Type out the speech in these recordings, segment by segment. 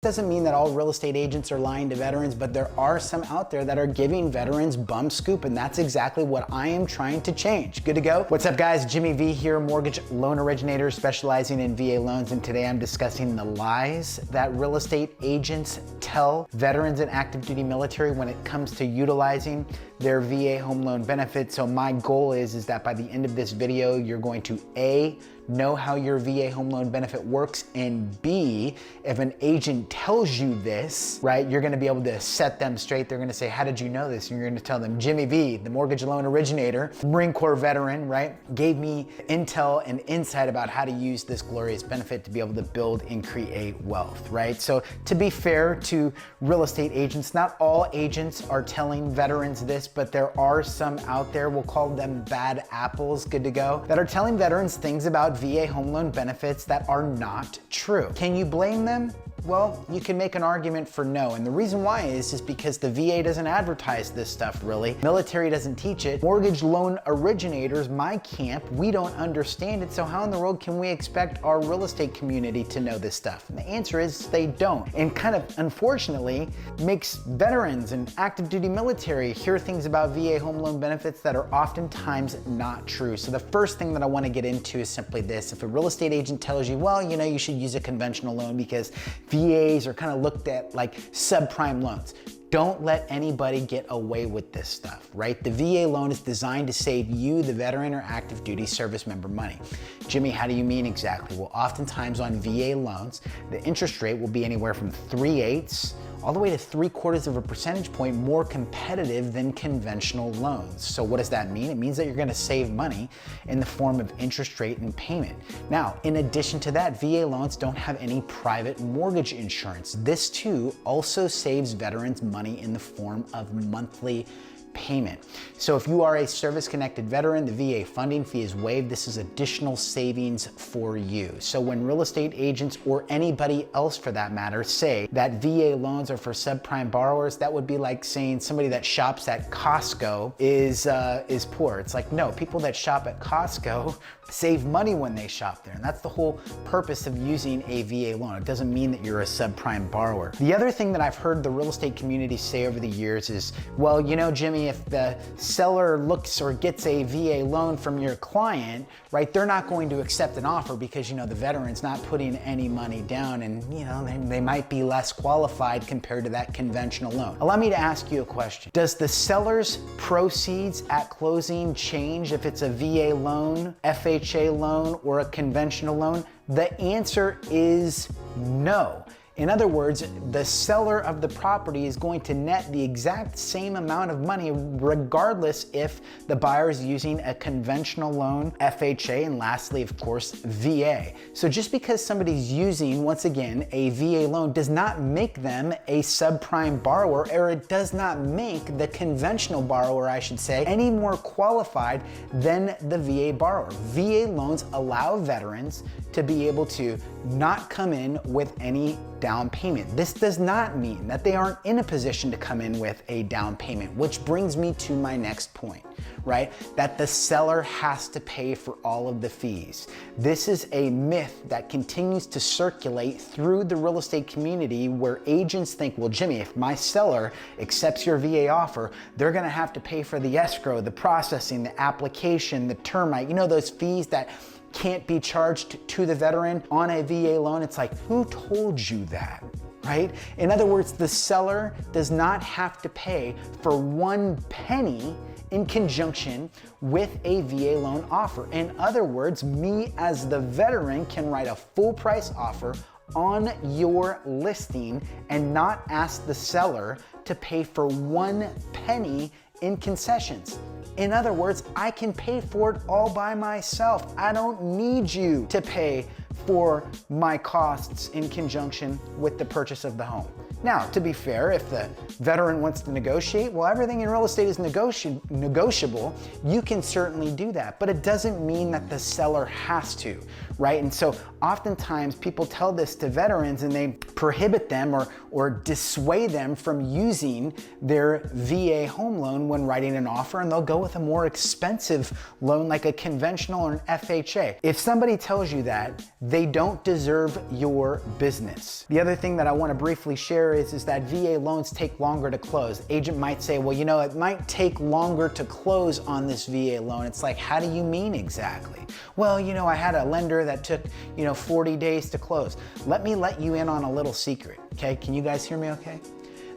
Doesn't mean that all real estate agents are lying to veterans, but there are some out there that are giving veterans bum scoop, and that's exactly what I am trying to change. Good to go? What's up, guys? Jimmy V here, mortgage loan originator specializing in VA loans, and today I'm discussing the lies that real estate agents tell veterans and active duty military when it comes to utilizing their VA home loan benefits. So my goal is that by the end of this video, you're going to A, know how your VA home loan benefit works, and B, if an agent tells you this, right, you're gonna be able to set them straight. They're gonna say, how did you know this? And you're gonna tell them, Jimmy V, the mortgage loan originator, Marine Corps veteran, right, gave me intel and insight about how to use this glorious benefit to be able to build and create wealth, right? So to be fair to real estate agents, not all agents are telling veterans this, but there are some out there, we'll call them bad apples, good to go, that are telling veterans things about VA home loan benefits that are not true. Can you blame them? Well, you can make an argument for no, and the reason why is because the VA doesn't advertise this stuff really. Military doesn't teach it. Mortgage loan originators, my camp, we don't understand it, so how in the world can we expect our real estate community to know this stuff? And the answer is they don't, and kind of unfortunately makes veterans and active duty military hear things about VA home loan benefits that are oftentimes not true. So the first thing that I want to get into is simply this. If a real estate agent tells you, well, you know, you should use a conventional loan because VAs are kind of looked at like subprime loans. Don't let anybody get away with this stuff, right? The VA loan is designed to save you, the veteran or active duty service member, money. Jimmy, how do you mean exactly? Well, oftentimes on VA loans, the interest rate will be anywhere from 3/8 all the way to 3/4 of a percentage point more competitive than conventional loans. So what does that mean? It means that you're gonna save money in the form of interest rate and payment. Now, in addition to that, VA loans don't have any private mortgage insurance. This too also saves veterans money in the form of monthly payment. So if you are a service-connected veteran, the VA funding fee is waived. This is additional savings for you. So when real estate agents or anybody else for that matter say that VA loans are for subprime borrowers, that would be like saying somebody that shops at Costco is poor. It's like, no, people that shop at Costco save money when they shop there. And that's the whole purpose of using a VA loan. It doesn't mean that you're a subprime borrower. The other thing that I've heard the real estate community say over the years is, well, you know, Jimmy, if the seller looks or gets a VA loan from your client, right, they're not going to accept an offer because, you know, the veteran's not putting any money down and, you know, they might be less qualified compared to that conventional loan. Allow me to ask you a question. Does the seller's proceeds at closing change if it's a VA loan, FHA loan, or a conventional loan? The answer is no. In other words, the seller of the property is going to net the exact same amount of money regardless if the buyer is using a conventional loan, FHA, and lastly, of course, VA. So just because somebody's using, once again, a VA loan does not make them a subprime borrower, or it does not make the conventional borrower, I should say, any more qualified than the VA borrower. VA loans allow veterans to be able to not come in with any down payment. This does not mean that they aren't in a position to come in with a down payment, which brings me to my next point, right? That the seller has to pay for all of the fees. This is a myth that continues to circulate through the real estate community where agents think, well, Jimmy, if my seller accepts your VA offer, they're gonna have to pay for the escrow, the processing, the application, the termite, you know, those fees that can't be charged to the veteran on a VA loan. It's like, who told you that, right? In other words, the seller does not have to pay for 1 penny in conjunction with a VA loan offer. In other words, me as the veteran can write a full price offer on your listing and not ask the seller to pay for 1 penny in concessions. In other words, I can pay for it all by myself. I don't need you to pay for my costs in conjunction with the purchase of the home. Now, to be fair, if the veteran wants to negotiate, well, everything in real estate is negotiable. You can certainly do that, but it doesn't mean that the seller has to, right? And so oftentimes people tell this to veterans and they prohibit them or dissuade them from using their VA home loan when writing an offer, and they'll go with a more expensive loan like a conventional or an FHA. If somebody tells you that, they don't deserve your business. The other thing that I want to briefly share is that VA loans take longer to close. The agent might say, well, you know, it might take longer to close on this VA loan. It's like, how do you mean exactly? Well, you know, I had a lender that took, 40 days to close. Let me let you in on a little secret, okay? Can you guys hear me okay?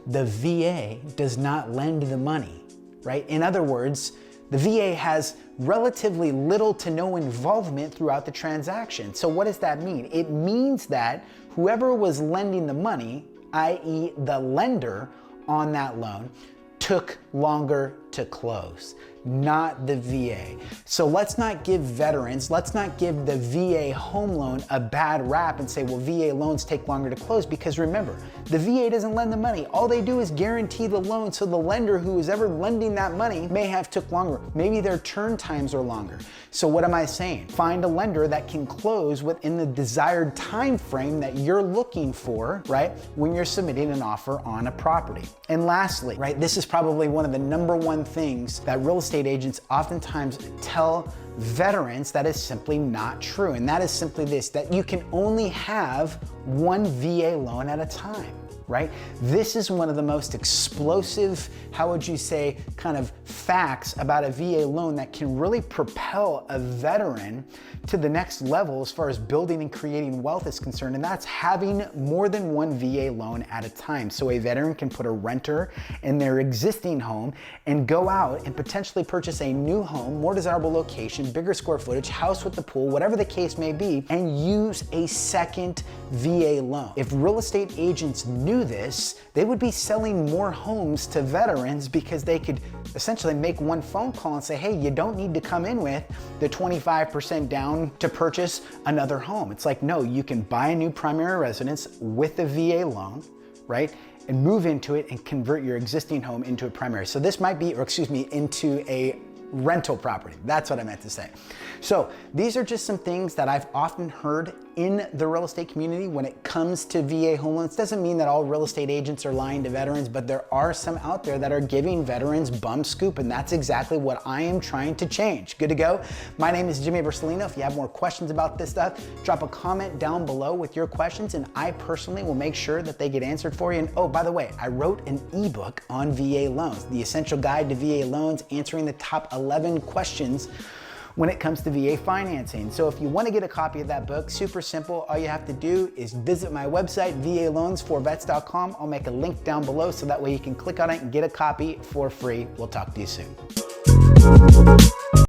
The VA does not lend the money, right? In other words, the VA has relatively little to no involvement throughout the transaction. So what does that mean? It means that whoever was lending the money, i.e. the lender on that loan, took longer to close, not the VA. So let's not give veterans, let's not give the VA home loan a bad rap and say, well, VA loans take longer to close, because remember, the VA doesn't lend the money. All they do is guarantee the loan, so the lender who is ever lending that money may have took longer. Maybe their turn times are longer. So what am I saying? Find a lender that can close within the desired time frame that you're looking for, right, when you're submitting an offer on a property. And lastly, right, this is probably one of the number one things that real estate agents oftentimes tell veterans that is simply not true. And that is simply this, that you can only have one VA loan at a time, right? This is one of the most explosive, how would you say, kind of facts about a VA loan that can really propel a veteran to the next level as far as building and creating wealth is concerned, and that's having more than one VA loan at a time. So a veteran can put a renter in their existing home and go out and potentially purchase a new home, more desirable location, bigger square footage, house with the pool, whatever the case may be, and use a second VA loan. If real estate agents knew this, they would be selling more homes to veterans, because they could essentially make one phone call and say, hey, you don't need to come in with the 25% down to purchase another home. It's like, no, you can buy a new primary residence with a VA loan, right? And move into it and convert your existing home into a primary. So this might be, into a rental property. That's what I meant to say. So these are just some things that I've often heard in the real estate community when it comes to VA home loans. Doesn't mean that all real estate agents are lying to veterans, but there are some out there that are giving veterans bum scoop, and that's exactly what I am trying to change. Good to go? My name is Jimmy Vercellino. If you have more questions about this stuff, drop a comment down below with your questions, and I personally will make sure that they get answered for you. And oh, by the way, I wrote an ebook on VA loans, The Essential Guide to VA Loans, answering the top 11 questions when it comes to VA financing. So if you want to get a copy of that book, super simple. All you have to do is visit my website, VALoans4Vets.com. I'll make a link down below so that way you can click on it and get a copy for free. We'll talk to you soon.